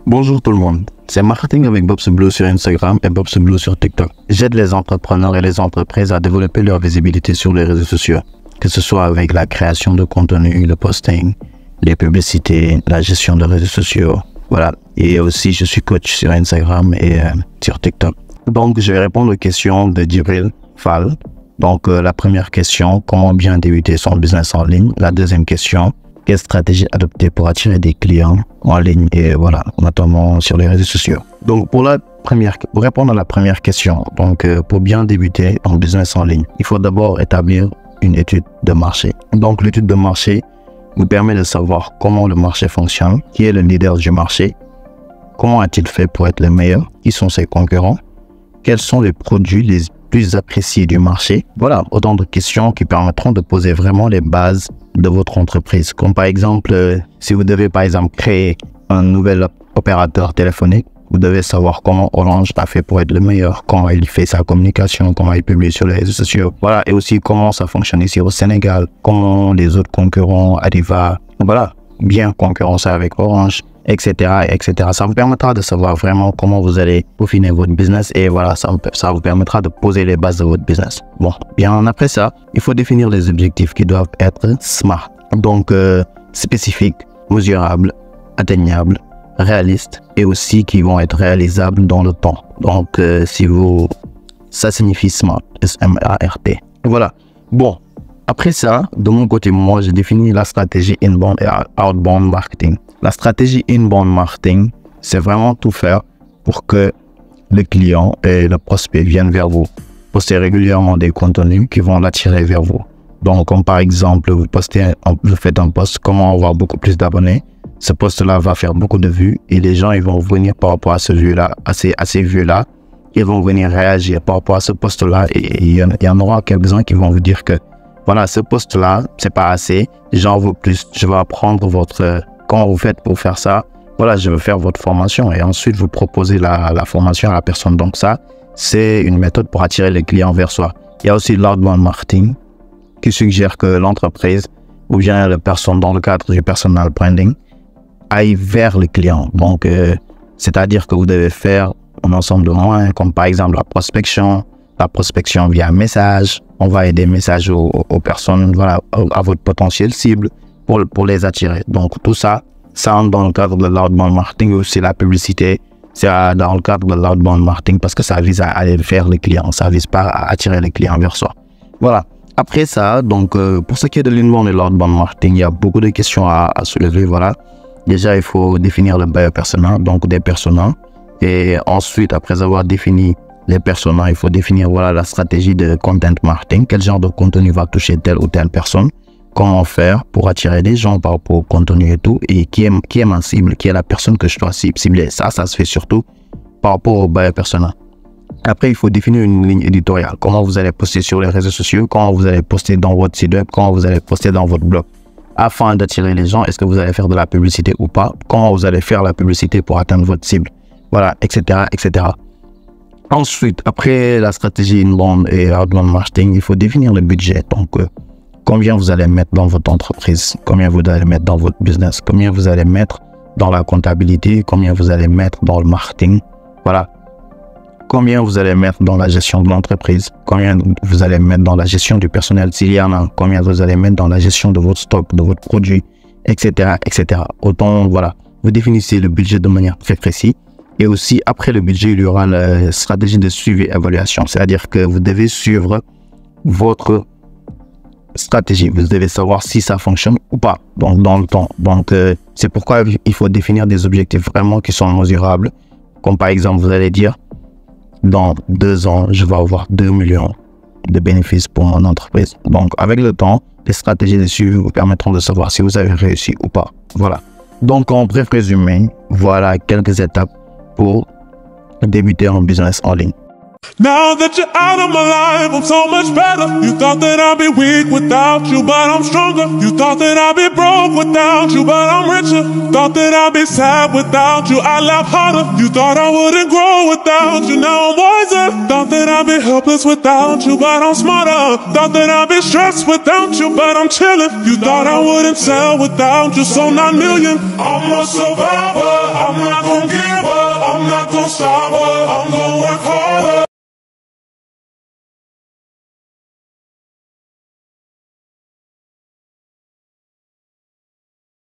Bonjour tout le monde, c'est Marketing avec Bob's Blue sur Instagram et Bob's Blue sur TikTok. J'aide les entrepreneurs et les entreprises à développer leur visibilité sur les réseaux sociaux, que ce soit avec la création de contenu, le posting, les publicités, la gestion de réseaux sociaux. Voilà, et aussi je suis coach sur Instagram et sur TikTok. Donc je vais répondre aux questions de Djibril Fall. Donc la première question, comment bien débuter son business en ligne? La deuxième question, quelle stratégie adopter pour attirer des clients en ligne et voilà, notamment sur les réseaux sociaux. Donc pour répondre à la première question, donc pour bien débuter en business en ligne, il faut d'abord établir une étude de marché. Donc l'étude de marché vous permet de savoir comment le marché fonctionne, qui est le leader du marché, comment a-t-il fait pour être le meilleur, qui sont ses concurrents, quels sont les produits les plus appréciés du marché. Voilà, autant de questions qui permettront de poser vraiment les bases de votre entreprise. Comme par exemple, si vous devez par exemple créer un nouvel opérateur téléphonique, vous devez savoir comment Orange a fait pour être le meilleur, comment il fait sa communication, comment il publie sur les réseaux sociaux. Voilà, et aussi comment ça fonctionne ici au Sénégal, comment les autres concurrents arrivent à, voilà, bien concurrencer avec Orange, etc., etc. Ça vous permettra de savoir vraiment comment vous allez peaufiner votre business et voilà, ça vous permettra de poser les bases de votre business. Bon, bien après ça, il faut définir les objectifs qui doivent être SMART. Donc, spécifiques, mesurables, atteignables, réalistes et aussi qui vont être réalisables dans le temps. Donc, ça signifie SMART, S-M-A-R-T. Voilà. Bon. Après ça, de mon côté, moi, j'ai défini la stratégie inbound et outbound marketing. La stratégie inbound marketing, c'est vraiment tout faire pour que le client et le prospect viennent vers vous. Postez régulièrement des contenus qui vont l'attirer vers vous. Donc, comme par exemple, vous faites un post, comment avoir beaucoup plus d'abonnés. Ce post-là va faire beaucoup de vues et les gens ils vont venir par rapport à ce vues-là, à ces vues-là. Ils vont venir réagir par rapport à ce post-là et il y en aura quelques-uns qui vont vous dire que voilà, ce poste-là, c'est pas assez, j'en veux plus, je vais apprendre comment vous faites pour faire ça, voilà, je veux faire votre formation et ensuite vous proposez la formation à la personne. Donc ça, c'est une méthode pour attirer les clients vers soi. Il y a aussi l'outbound marketing qui suggère que l'entreprise ou bien la personne dans le cadre du personal branding aille vers le client. Donc, c'est-à-dire que vous devez faire un ensemble de moyens comme par exemple la prospection via message, envoyer des messages aux personnes, voilà, à votre potentiel cible pour les attirer. Donc tout ça, ça entre dans le cadre de l'outbound marketing, aussi la publicité, c'est dans le cadre de l'outbound marketing parce que ça vise à aller vers les clients, ça vise pas à attirer les clients vers soi. Voilà. Après ça, donc pour ce qui est de l'inbound et l'outbound marketing, il y a beaucoup de questions à soulever. Voilà. Déjà, il faut définir le buyer persona, donc des personas. Et ensuite, après avoir défini les personas, il faut définir voilà, la stratégie de content marketing, quel genre de contenu va toucher telle ou telle personne, comment faire pour attirer des gens par rapport au contenu et tout, et qui est ma cible, qui est la personne que je dois cibler. Ça se fait surtout par rapport au buyer persona. Après, il faut définir une ligne éditoriale, comment vous allez poster sur les réseaux sociaux, comment vous allez poster dans votre site web, comment vous allez poster dans votre blog. Afin d'attirer les gens, est-ce que vous allez faire de la publicité ou pas, comment vous allez faire la publicité pour atteindre votre cible, voilà, etc., etc. Ensuite, après la stratégie inbound et outbound marketing, il faut définir le budget. Donc, combien vous allez mettre dans votre entreprise, combien vous allez mettre dans votre business, combien vous allez mettre dans la comptabilité, combien vous allez mettre dans le marketing, voilà. Combien vous allez mettre dans la gestion de l'entreprise, combien vous allez mettre dans la gestion du personnel s'il y en a, combien vous allez mettre dans la gestion de votre stock, de votre produit, etc., etc. Autant, voilà, vous définissez le budget de manière très précise. Et aussi, après le budget, il y aura la stratégie de suivi et évaluation. C'est-à-dire que vous devez suivre votre stratégie. Vous devez savoir si ça fonctionne ou pas donc, dans le temps. Donc, c'est pourquoi il faut définir des objectifs vraiment qui sont mesurables. Comme par exemple, vous allez dire, dans 2 ans, je vais avoir 2 millions de bénéfices pour mon entreprise. Donc, avec le temps, les stratégies de suivi vous permettront de savoir si vous avez réussi ou pas. Voilà. Donc, en bref résumé, voilà quelques étapes pour débuter en business en ligne. Now that you're out of my life, I'm so much better. You thought that I'd be weak without you, but I'm stronger. You thought that I'd be broke without you, but I'm richer. Thought that I'd be sad without you, I laugh harder. You thought I wouldn't grow without you, now I'm wiser. Thought that I'd be helpless without you, but I'm smarter. Thought that I'd be stressed without you, but I'm chilling. You thought I wouldn't sell without you, so 9 million. I'm a survivor, I'm not gonna give power, I'm gonna work harder.